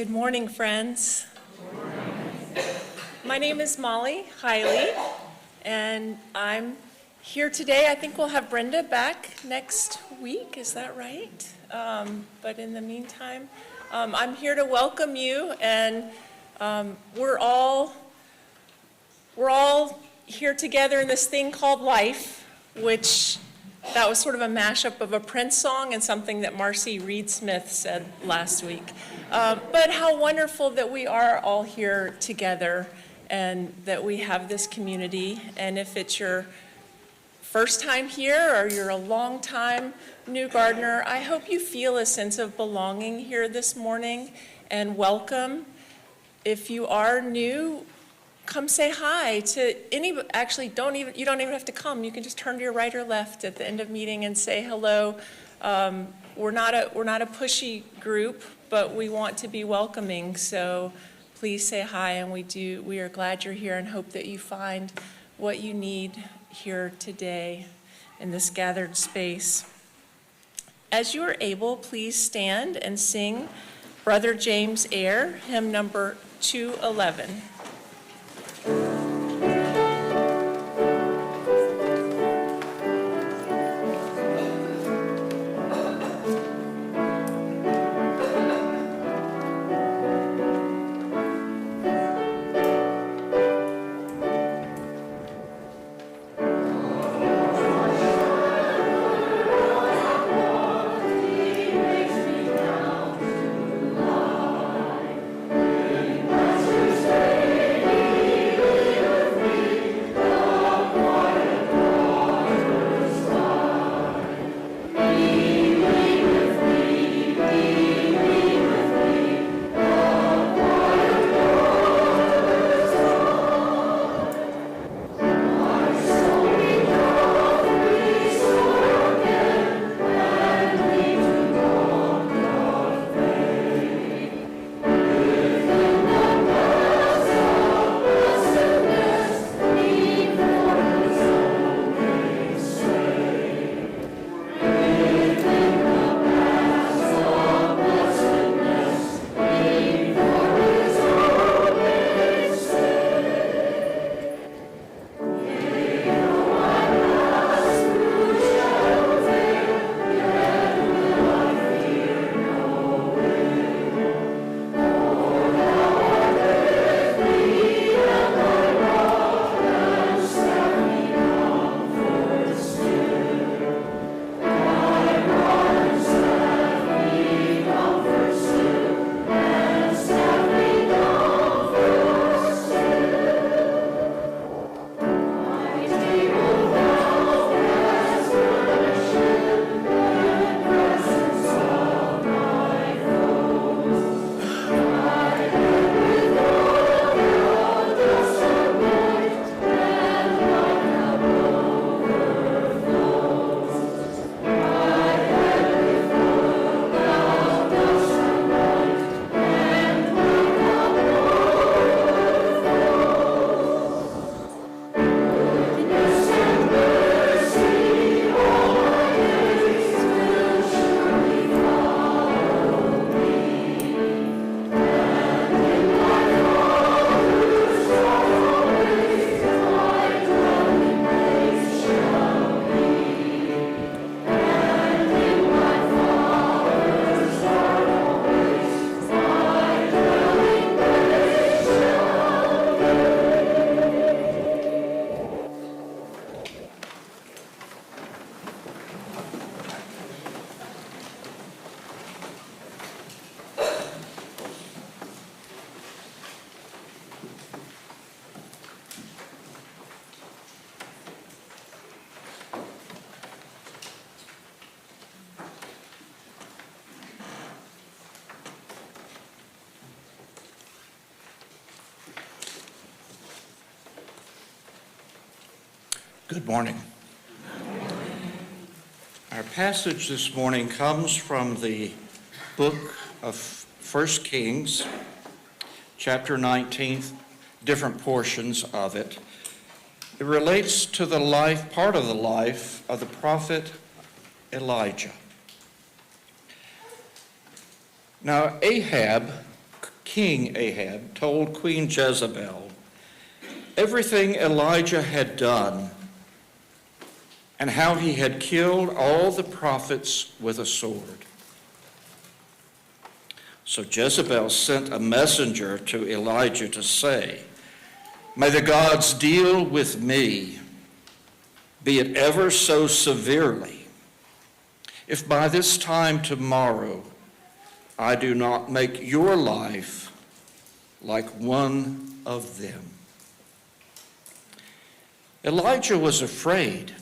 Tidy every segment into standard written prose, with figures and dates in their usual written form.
Good morning, friends. My name is Molly Hiley, and I'm here today. I think we'll have Brenda back next week, is that right? But in the meantime, I'm here to welcome you, and we're all here together in this thing called life, which that was sort of a mashup of a Prince song and something that Marcy Reed Smith said last week. But how wonderful that we are all here together and that we have this community. And if it's your first time here or you're a long time new gardener, I hope you feel a sense of belonging here this morning and welcome. If you are new, come say hi to anybody. Actually, you don't even have to come. You can just turn to your right or left at the end of meeting and say hello. We're not a pushy group, but we want to be welcoming. So please say hi, and we are glad you're here and hope that you find what you need here today in this gathered space. As you are able, please stand and sing Brother James' air, hymn number 211. Good morning. Our passage this morning comes from the book of 1 Kings, chapter 19, different portions of it. It relates to the life, part of the life of the prophet Elijah. Now Ahab King Ahab told Queen Jezebel everything Elijah had done and how he had killed all the prophets with a sword. So Jezebel sent a messenger to Elijah to say, "May the gods deal with me, be it ever so severely, if by this time tomorrow I do not make your life like one of them." Elijah was afraid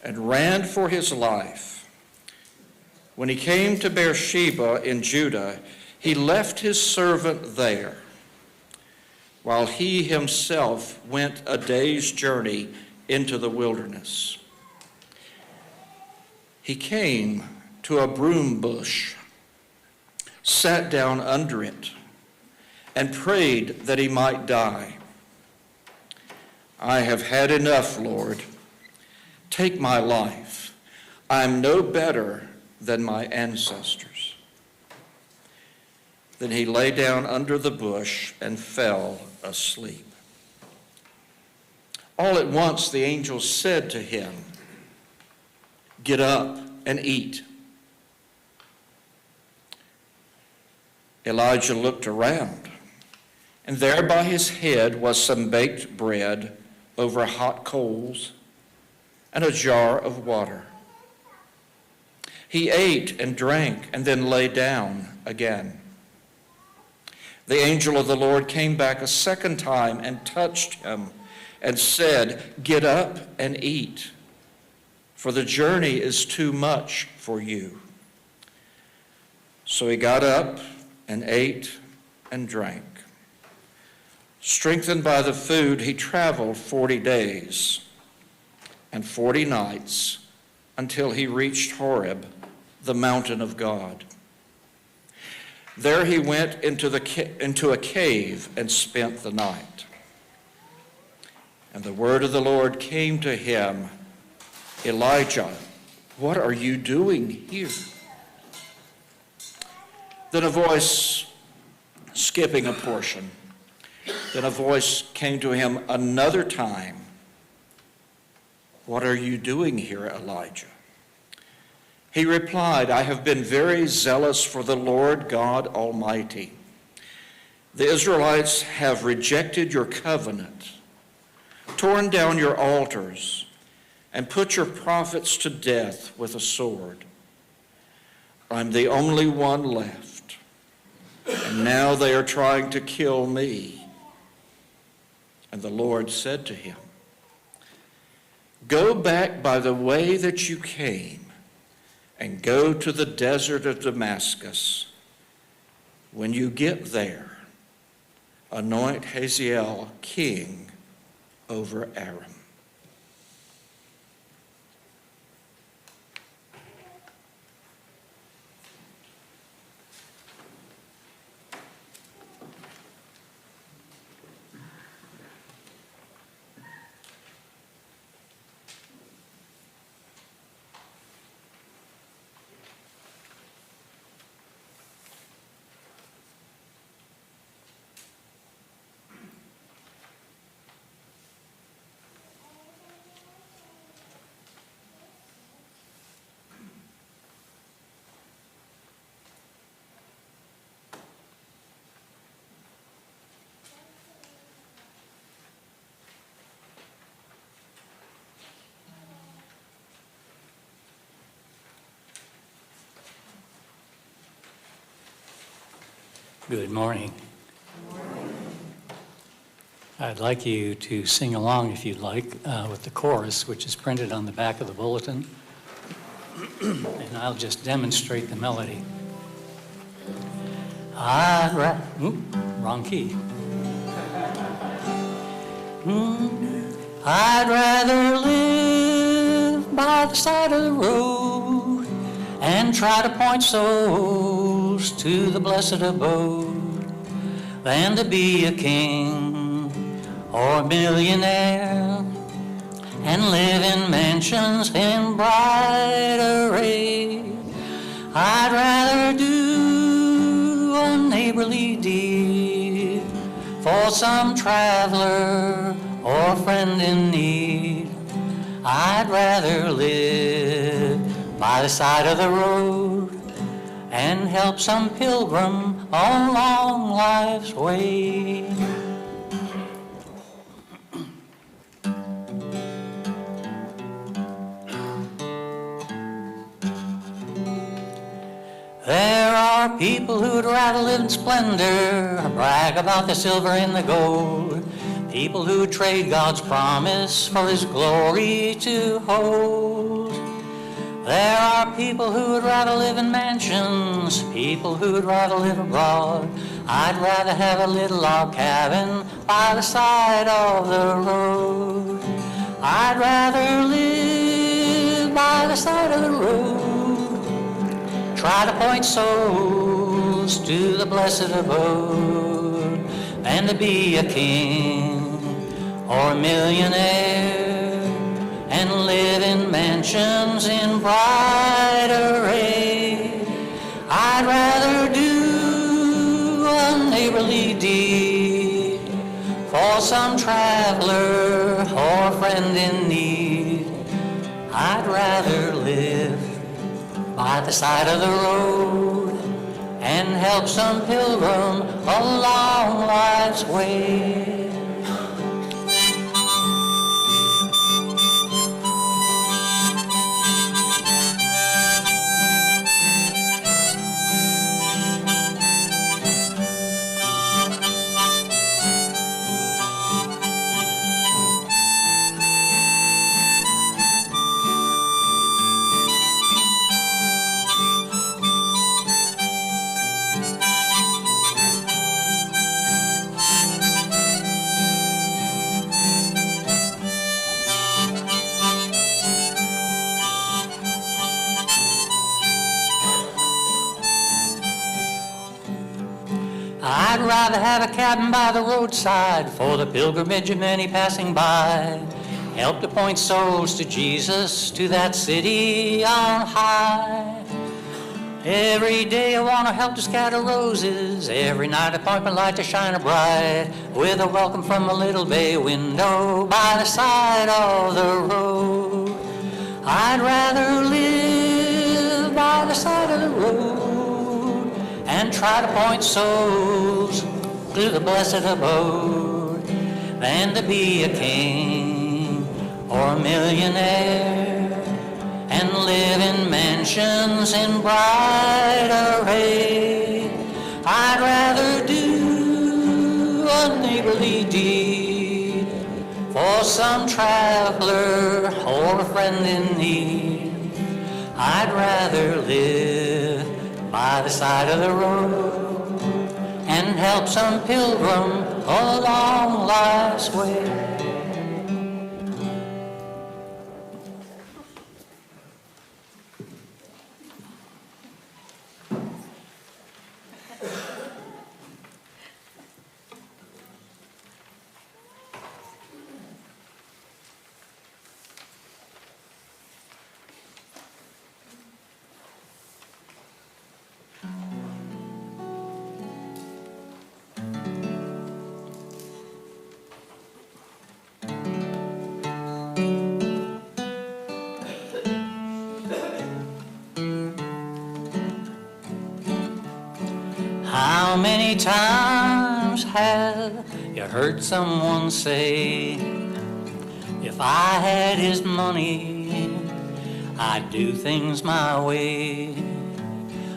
and ran for his life. When he came to Beersheba in Judah, he left his servant there, while he himself went a day's journey into the wilderness. He came to a broom bush, sat down under it, and prayed that he might die. "I have had enough, Lord. Take my life. I am no better than my ancestors." Then he lay down under the bush and fell asleep. All at once the angel said to him, "Get up and eat." Elijah looked around, and there by his head was some baked bread over hot coals and a jar of water. He ate and drank and then lay down again. The angel of the Lord came back a second time and touched him and said, "Get up and eat, for the journey is too much for you." So he got up and ate and drank. Strengthened by the food, he traveled 40 days and 40 nights until he reached Horeb, the mountain of God. There he went into a cave and spent the night. And the word of the Lord came to him, "Elijah, what are you doing here?" Then a voice, skipping a portion, then a voice came to him another time, "What are you doing here, Elijah?" He replied, "I have been very zealous for the Lord God Almighty. The Israelites have rejected your covenant, torn down your altars, and put your prophets to death with a sword. I'm the only one left, and now they are trying to kill me." And the Lord said to him, "Go back by the way that you came, and go to the desert of Damascus. When you get there, anoint Hazael king over Aram." Good morning. I'd like you to sing along, if you'd like, with the chorus, which is printed on the back of the bulletin. And I'll just demonstrate the melody. Wrong key. I'd rather live by the side of the road and try to point souls to the blessed abode than to be a king or a millionaire and live in mansions in bright array. I'd rather do a neighborly neighborly deed for some traveler or friend in need. I'd rather live by the side of the road and help some pilgrim on long life's way. There are people who'd rather live in splendor, brag about the silver and the gold. People who trade God's promise for His glory to hold. There are people who would rather live in mansions, people who would rather live abroad. I'd rather have a little log cabin by the side of the road. I'd rather live by the side of the road, try to point souls to the blessed abode, than to be a king or a millionaire and live in mansions in bright array. I'd rather do a neighborly deed for some traveler or friend in need. I'd rather live by the side of the road and help some pilgrim along life's way. I'd rather have a cabin by the roadside for the pilgrimage of many passing by. Help to point souls to Jesus, to that city on high. Every day I want to help to scatter roses. Every night I point my light to shine a bright, with a welcome from a little bay window by the side of the road. I'd rather live by the side of the road and try to point souls to the blessed abode, than to be a king or a millionaire and live in mansions in bright array. I'd rather do a neighborly deed for some traveler or a friend in need. I'd rather live by the side of the road and help some pilgrim along life's way. How many times have you heard someone say, if I had his money, I'd do things my way?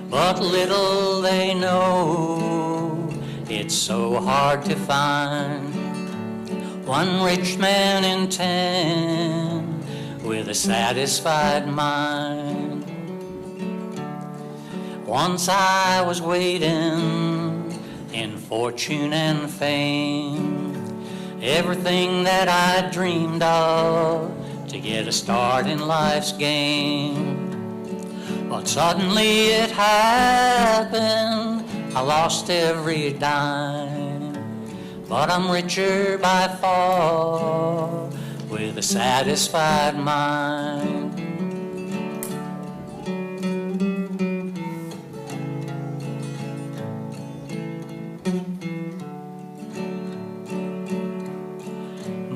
But little they know, it's so hard to find one rich man in 10 with a satisfied mind. Once I was waiting in fortune and fame, everything that I dreamed of to get a start in life's game. But suddenly it happened, I lost every dime. But I'm richer by far with a satisfied mind.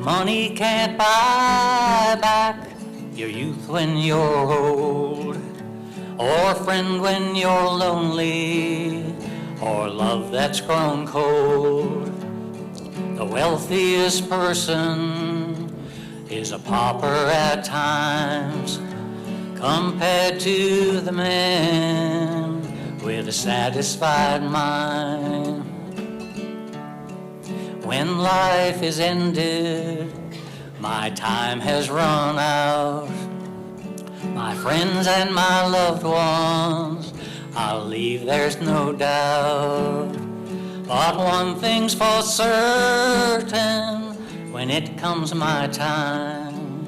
Money can't buy back your youth when you're old, or a friend when you're lonely, or love that's grown cold. The wealthiest person is a pauper at times, compared to the man with a satisfied mind. When life is ended, my time has run out. My friends and my loved ones, I'll leave, there's no doubt. But one thing's for certain, when it comes my time,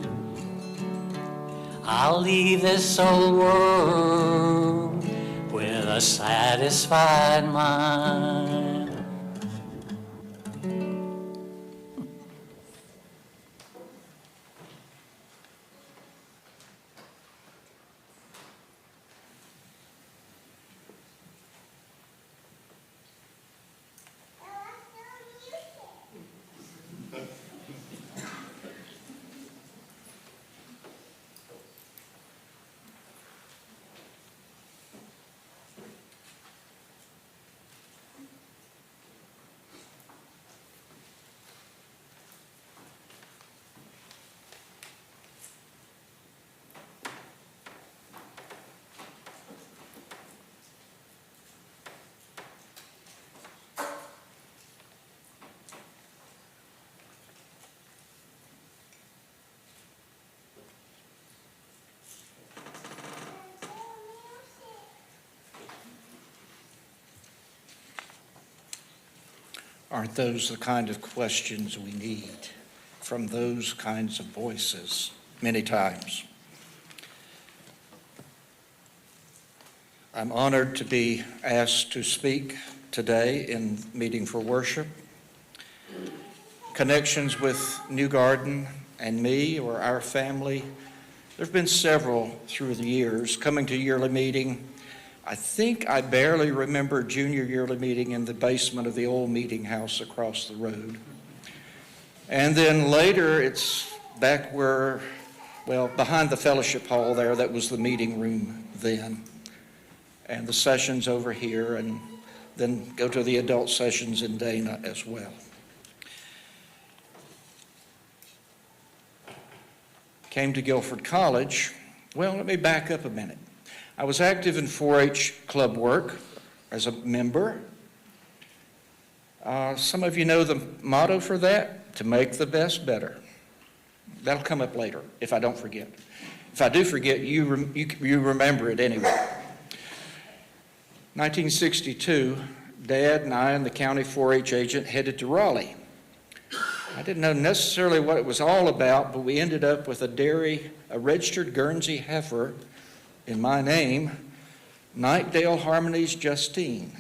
I'll leave this old world with a satisfied mind. Aren't those the kind of questions we need from those kinds of voices many times? I'm honored to be asked to speak today in Meeting for Worship. Connections with New Garden and me or our family, there have been several through the years. Coming to yearly meeting, I think I barely remember junior yearly meeting in the basement of the old meeting house across the road. And then later, it's back where, well, behind the fellowship hall there, that was the meeting room then. And the sessions over here, and then go to the adult sessions in Dana as well. Came to Guilford College. Well, let me back up a minute. I was active in 4-H club work as a member. Some of you know the motto for that, to make the best better. That'll come up later if I don't forget. If I do forget, you remember it anyway. 1962, Dad and I and the county 4-H agent headed to Raleigh. I didn't know necessarily what it was all about, but we ended up with a registered Guernsey heifer in my name, Nightdale Harmonies Justine.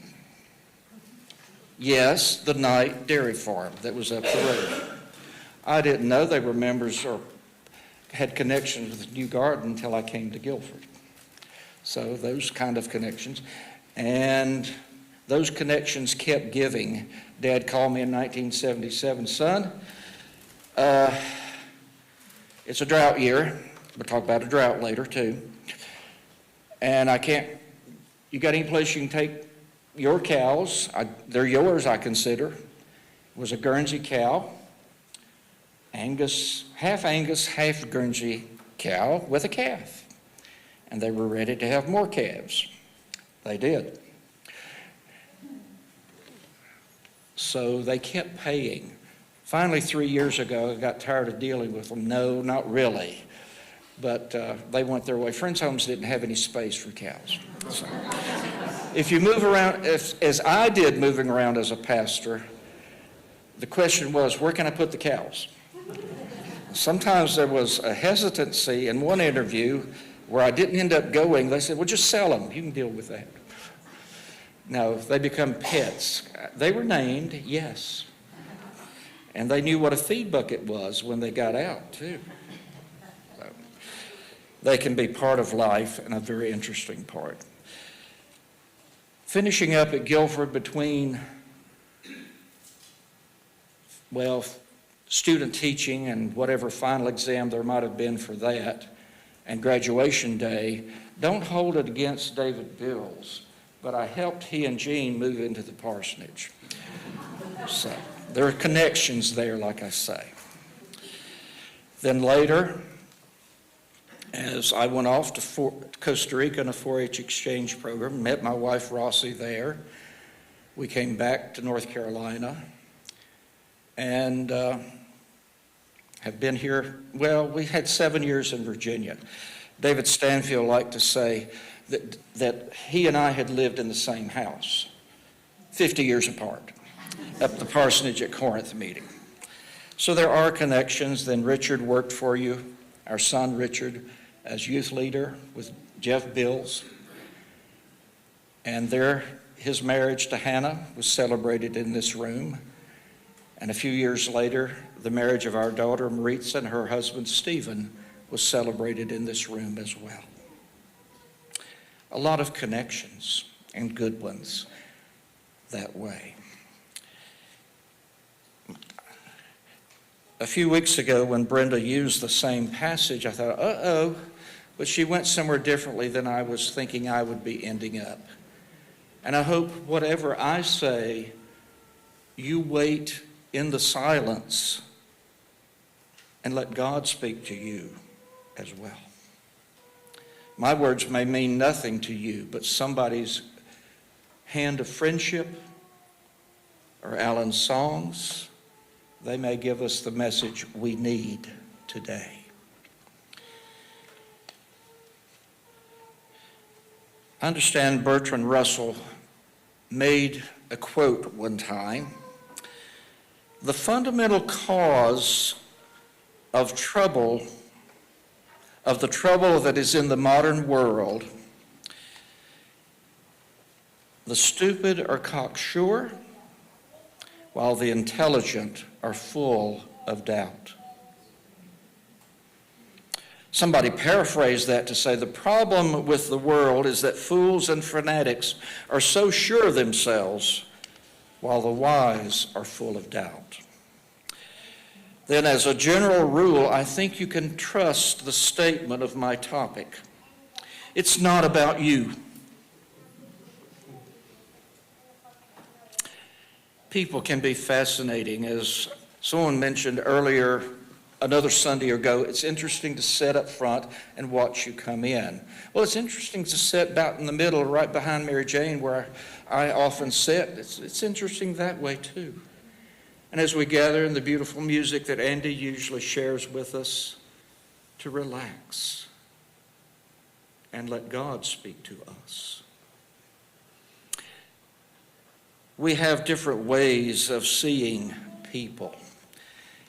Yes, the Night Dairy Farm that was up the road. I didn't know they were members or had connections with New Garden until I came to Guilford. So those kind of connections. And those connections kept giving. Dad called me in 1977, son, it's a drought year. We'll talk about a drought later too. And you got any place you can take your cows? They're yours, I consider. It was a Guernsey cow, half Angus, half Guernsey cow with a calf. And they were ready to have more calves. They did. So they kept paying. Finally, 3 years ago, I got tired of dealing with them. No, not really. But they went their way. Friends' homes didn't have any space for cows. So, if you move around, as I did moving around as a pastor, the question was, where can I put the cows? Sometimes there was a hesitancy in one interview where I didn't end up going. They said, well, just sell them. You can deal with that. No, they become pets. They were named, yes. And they knew what a feed bucket was when they got out, too. So, they can be part of life and a very interesting part. Finishing up at Guilford between, student teaching and whatever final exam there might have been for that, and graduation day, don't hold it against David Bills, but I helped he and Jean move into the parsonage. So there are connections there, like I say. Then later, as I went off to Costa Rica in a 4-H exchange program, met my wife Rossi there. We came back to North Carolina and have been here. Well, we had 7 years in Virginia. David Stanfield liked to say that he and I had lived in the same house, 50 years apart, up the parsonage at Corinth meeting. So there are connections. Then Richard worked for you, our son Richard, as youth leader with Jeff Bills. And there, his marriage to Hannah was celebrated in this room. And a few years later, the marriage of our daughter Maritza and her husband Stephen was celebrated in this room as well. A lot of connections, and good ones that way. A few weeks ago when Brenda used the same passage, I thought, uh-oh, but she went somewhere differently than I was thinking I would be ending up. And I hope whatever I say, you wait in the silence and let God speak to you as well. My words may mean nothing to you, but somebody's hand of friendship or Alan's songs, they may give us the message we need today. I understand Bertrand Russell made a quote one time. The fundamental cause of the trouble that is in the modern world, the stupid are cocksure, while the intelligent are full of doubt. Somebody paraphrased that to say the problem with the world is that fools and fanatics are so sure of themselves, while the wise are full of doubt. Then, as a general rule, I think you can trust the statement of my topic. It's not about you. People can be fascinating. As someone mentioned earlier, another Sunday ago, it's interesting to sit up front and watch you come in. Well, it's interesting to sit about in the middle, right behind Mary Jane, where I often sit. It's interesting that way, too. And as we gather in the beautiful music that Andy usually shares with us, to relax and let God speak to us. We have different ways of seeing people.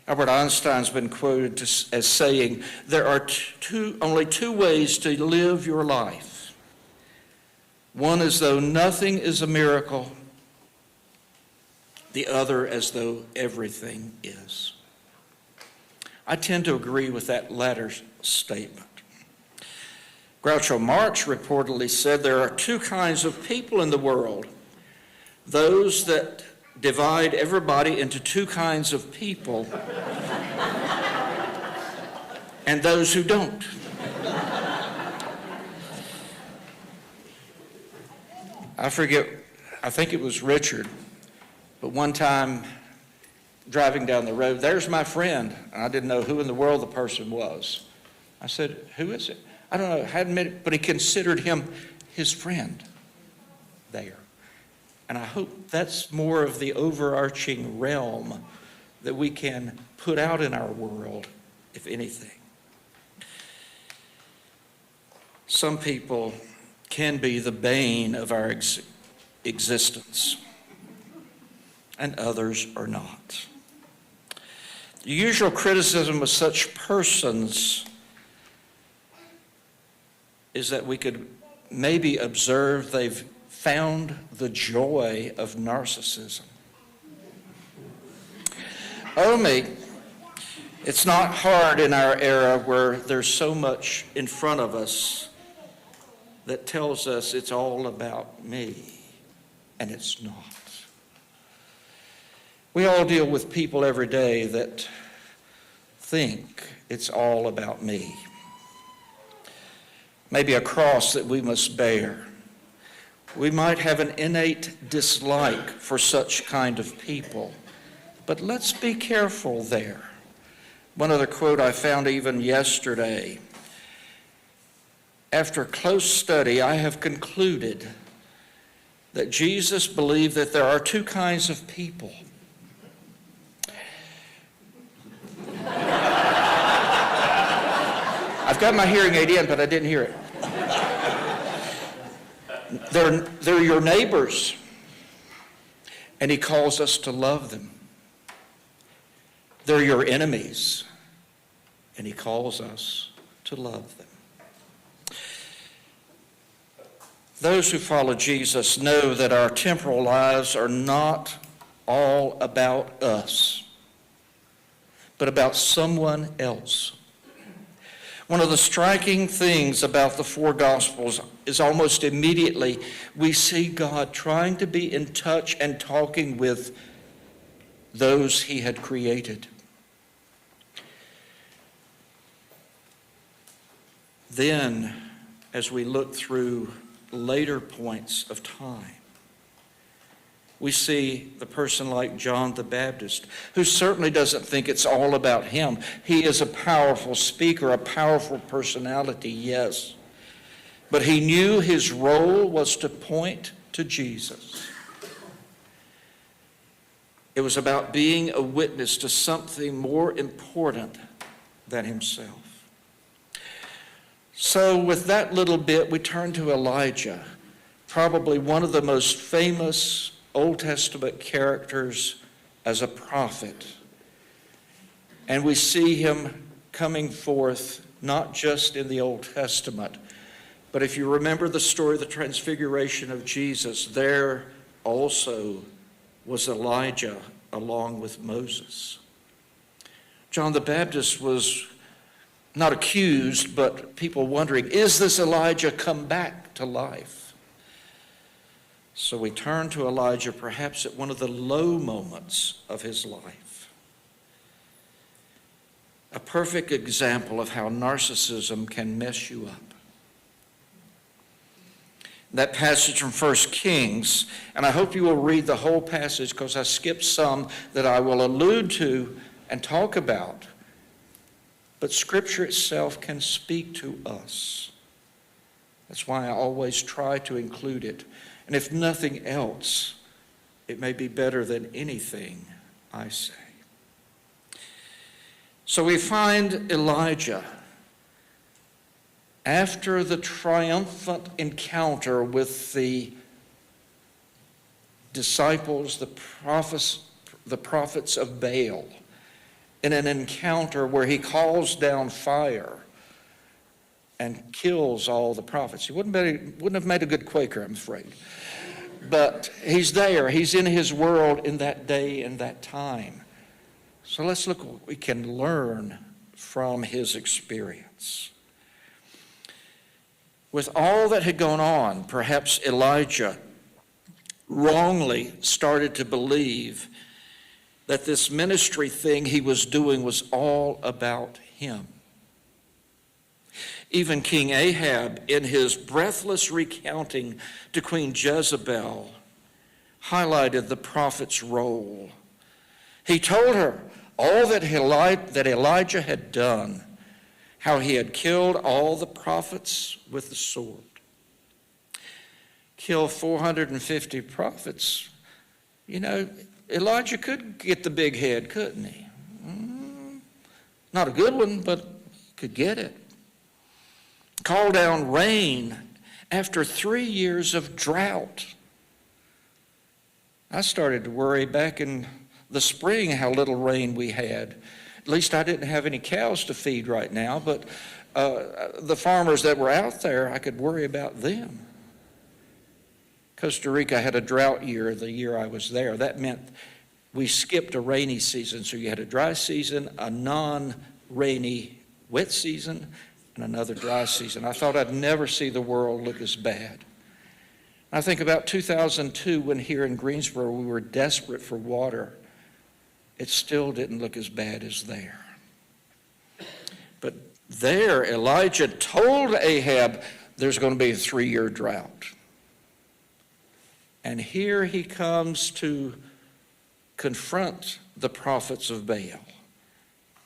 Albert Einstein's been quoted as saying, there are only two ways to live your life. One as though nothing is a miracle, the other as though everything is. I tend to agree with that latter statement. Groucho Marx reportedly said there are two kinds of people in the world. Those that divide everybody into two kinds of people and those who don't. I forget, I think it was Richard, but one time driving down the road, there's my friend, and I didn't know who in the world the person was. I said, who is it? I don't know, hadn't met it, but he considered him his friend there. And I hope that's more of the overarching realm that we can put out in our world, if anything. Some people can be the bane of our existence, and others are not. The usual criticism of such persons is that we could maybe observe they've found the joy of narcissism. Oh me, it's not hard in our era where there's so much in front of us that tells us it's all about me, and it's not. We all deal with people every day that think it's all about me. Maybe a cross that we must bear. We might have an innate dislike for such kind of people, but let's be careful there. One other quote I found even yesterday. After close study, I have concluded that Jesus believed that there are two kinds of people. I've got my hearing aid in, but I didn't hear it. They're your neighbors, and he calls us to love them. They're your enemies, and he calls us to love them. Those who follow Jesus know that our temporal lives are not all about us, but about someone else. One of the striking things about the four Gospels is almost immediately we see God trying to be in touch and talking with those he had created. Then, as we look through later points of time, we see the person like John the Baptist, who certainly doesn't think it's all about him. He is a powerful speaker, a powerful personality, yes. But he knew his role was to point to Jesus. It was about being a witness to something more important than himself. So with that little bit, we turn to Elijah, probably one of the most famous Old Testament characters as a prophet. And we see him coming forth not just in the Old Testament, but if you remember the story of the transfiguration of Jesus, there also was Elijah along with Moses. John the Baptist was not accused, but people wondering, is this Elijah come back to life? So we turn to Elijah perhaps at one of the low moments of his life. A perfect example of how narcissism can mess you up. That passage from 1 Kings, and I hope you will read the whole passage because I skipped some that I will allude to and talk about. But Scripture itself can speak to us. That's why I always try to include it. And if nothing else, it may be better than anything I say. So we find Elijah after the triumphant encounter with the disciples, the prophets of Baal, in an encounter where he calls down fire and kills all the prophets. He wouldn't have made a good Quaker, I'm afraid. But he's there. He's in his world in that day and that time. So let's look what we can learn from his experience. With all that had gone on, perhaps Elijah wrongly started to believe that this ministry thing he was doing was all about him. Even King Ahab, in his breathless recounting to Queen Jezebel, highlighted the prophet's role. He told her all that Elijah had done, how he had killed all the prophets with the sword. Kill 450 prophets. You know, Elijah could get the big head, couldn't he? Not a good one, but could get it. Call down rain after 3 years of drought. I started to worry back in the spring how little rain we had. At least I didn't have any cows to feed right now, but the farmers that were out there, I could worry about them. Costa Rica had a drought year the year I was there. That meant we skipped a rainy season, so you had a dry season, a non-rainy wet season, and another dry season. I thought I'd never see the world look as bad. I think about 2002 when here in Greensboro we were desperate for water. It still didn't look as bad as there. There, Elijah told Ahab there's going to be a 3-year drought. And here he comes to confront the prophets of Baal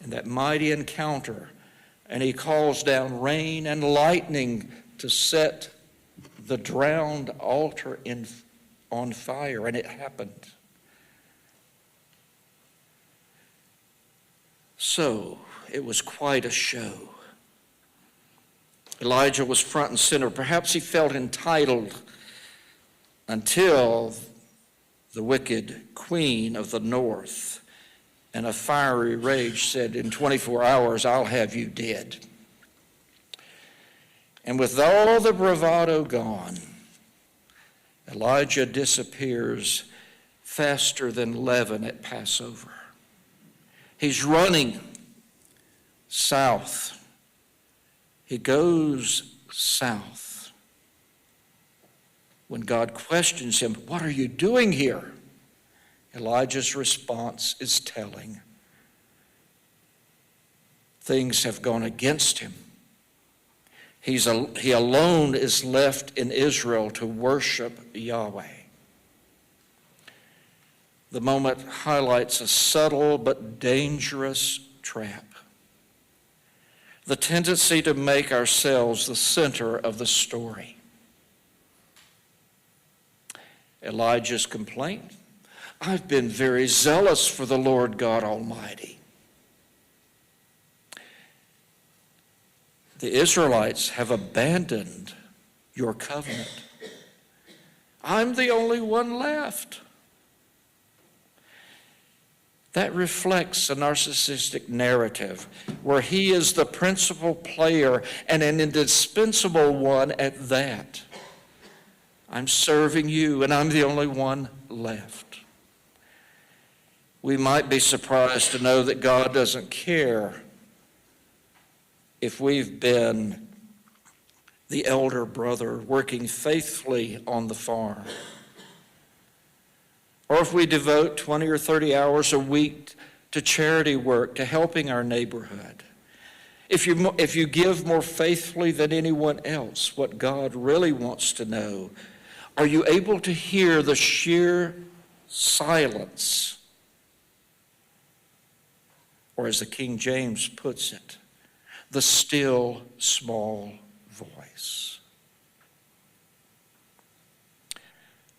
in that mighty encounter. And he calls down rain and lightning to set the drowned altar on fire. And it happened. So, it was quite a show. Elijah was front and center. Perhaps he felt entitled until the wicked queen of the north, in a fiery rage, said, in 24 hours, I'll have you dead. And with all the bravado gone, Elijah disappears faster than leaven at Passover. He's running south. He goes south. When God questions him, what are you doing here? Elijah's response is telling. Things have gone against him. He alone is left in Israel to worship Yahweh. The moment highlights a subtle but dangerous trap. The tendency to make ourselves the center of the story. Elijah's complaint, I've been very zealous for the Lord God Almighty. The Israelites have abandoned your covenant. I'm the only one left. That reflects a narcissistic narrative where he is the principal player and an indispensable one at that. I'm serving you and I'm the only one left. We might be surprised to know that God doesn't care if we've been the elder brother working faithfully on the farm, or if we devote 20 or 30 hours a week to charity work, to helping our neighborhood. If you give more faithfully than anyone else, what God really wants to know, are you able to hear the sheer silence? Or as the King James puts it, the still small voice.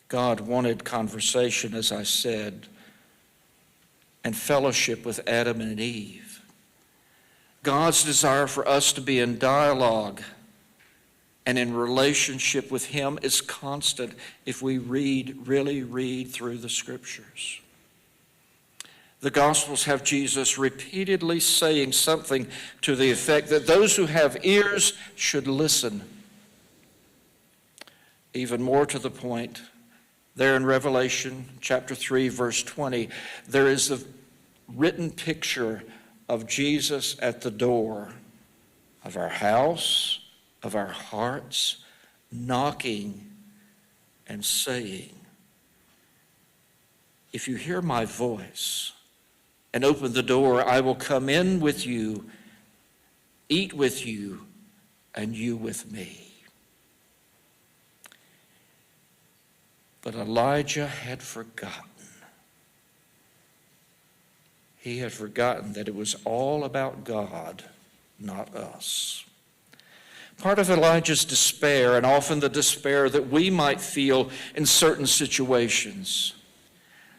God wanted conversation, as I said, and fellowship with Adam and Eve. God's desire for us to be in dialogue and in relationship with him is constant if we really read through the Scriptures. The Gospels have Jesus repeatedly saying something to the effect that those who have ears should listen. Even more to the point, there in Revelation chapter 3, verse 20, there is a written picture of Jesus at the door of our house, of our hearts, knocking and saying, if you hear my voice and open the door, I will come in with you, eat with you, and you with me. But Elijah had forgotten. He had forgotten that it was all about God, not us. Part of Elijah's despair, and often the despair that we might feel in certain situations,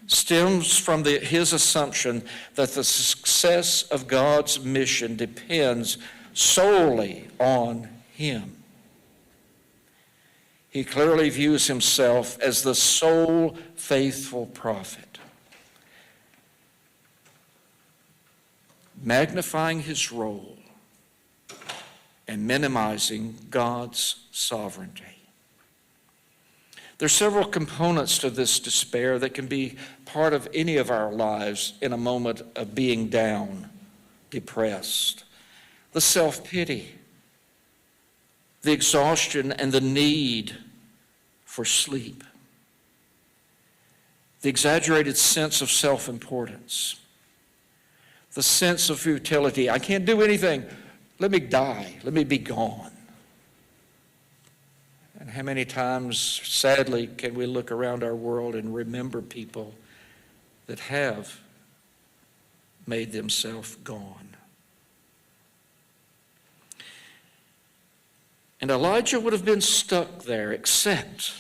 stems from his assumption that the success of God's mission depends solely on him. He clearly views himself as the sole faithful prophet, magnifying his role and minimizing God's sovereignty. There are several components to this despair that can be part of any of our lives in a moment of being down, depressed. The self-pity, the exhaustion and the need for sleep, the exaggerated sense of self-importance, the sense of futility. I can't do anything. Let me die. Let me be gone. And how many times, sadly, can we look around our world and remember people that have made themselves gone? And Elijah would have been stuck there except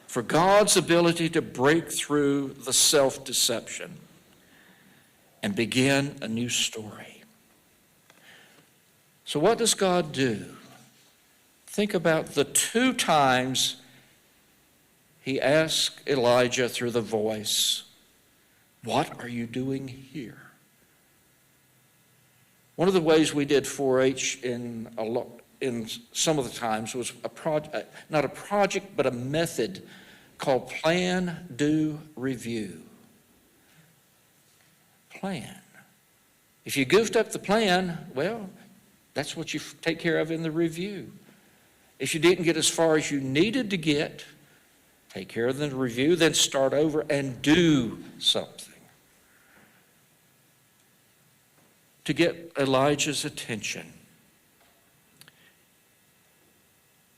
for God's ability to break through the self-deception and begin a new story. So what does God do? Think about the 2 times he asked Elijah through the voice, "What are you doing here?" One of the ways we did 4-H in some of the times was not a project, but a method called Plan, Do, Review. Plan. If you goofed up the plan, well, that's what you take care of in the review. If you didn't get as far as you needed to get, take care of the review, then start over and do something. To get Elijah's attention,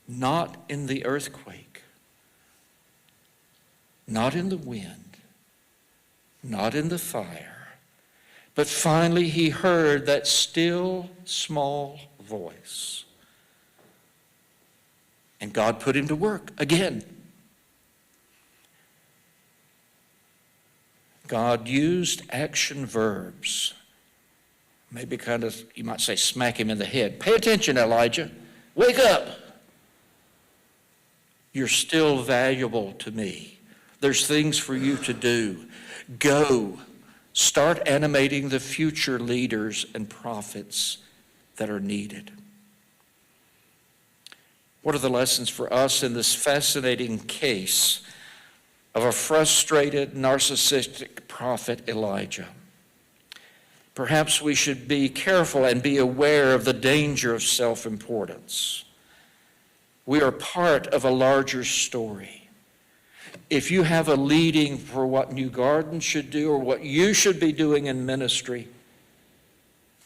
not in the earthquake, not in the wind, not in the fire, but finally he heard that still small voice. And God put him to work again. God used action verbs. Maybe kind of, you might say, smack him in the head. Pay attention, Elijah. Wake up. You're still valuable to me. There's things for you to do. Go. Start animating the future leaders and prophets that are needed. What are the lessons for us in this fascinating case of a frustrated, narcissistic prophet Elijah? Perhaps we should be careful and be aware of the danger of self-importance. We are part of a larger story. If you have a leading for what New Garden should do or what you should be doing in ministry,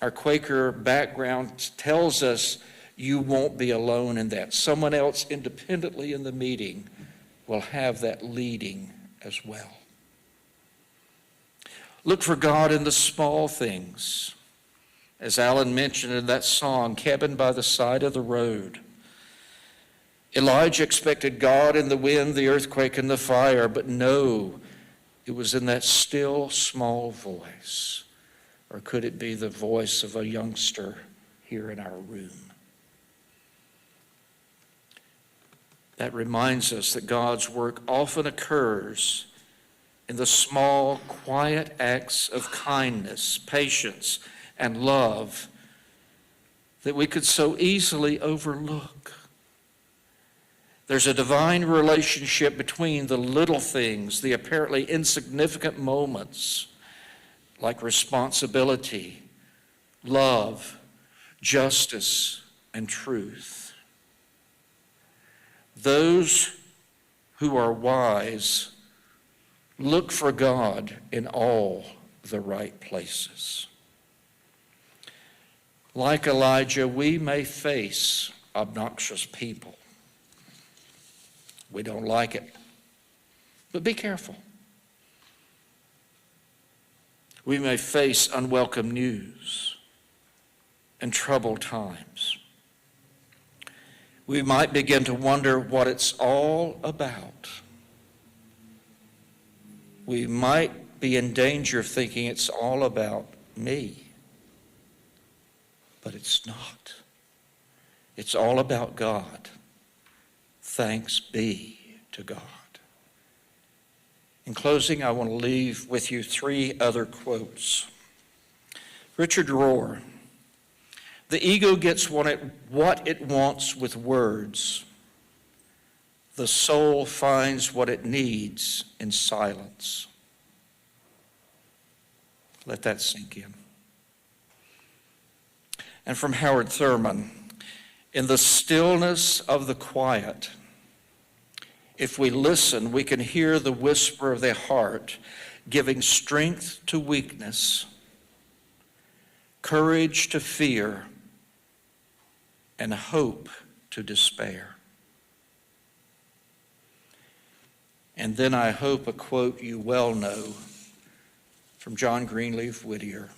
our Quaker background tells us you won't be alone in that. Someone else independently in the meeting will have that leading as well. Look for God in the small things. As Alan mentioned in that song, Cabin by the Side of the Road. Elijah expected God in the wind, the earthquake, and the fire, but no, it was in that still small voice. Or could it be the voice of a youngster here in our room? That reminds us that God's work often occurs in the small, quiet acts of kindness, patience, and love that we could so easily overlook. There's a divine relationship between the little things, the apparently insignificant moments, like responsibility, love, justice, and truth. Those who are wise look for God in all the right places. Like Elijah, we may face obnoxious people. We don't like it, but be careful. We may face unwelcome news and troubled times. We might begin to wonder what it's all about. We might be in danger of thinking it's all about me. But it's not. It's all about God. Thanks be to God. In closing, I want to leave with you 3 other quotes. Richard Rohr: the ego gets what it wants with words. The soul finds what it needs in silence. Let that sink in. And from Howard Thurman: in the stillness of the quiet, if we listen, we can hear the whisper of the heart, giving strength to weakness, courage to fear, and hope to despair. And then I hope a quote you well know from John Greenleaf Whittier.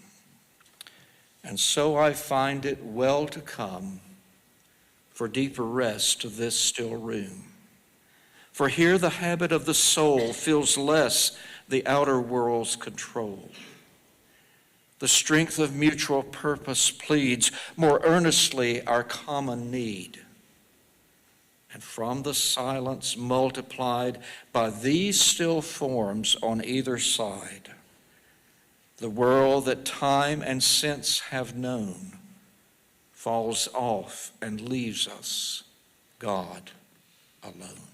And so I find it well to come for deeper rest of this still room. For here the habit of the soul feels less the outer world's control. The strength of mutual purpose pleads more earnestly our common need. And from the silence multiplied by these still forms on either side, the world that time and sense have known falls off and leaves us, God alone.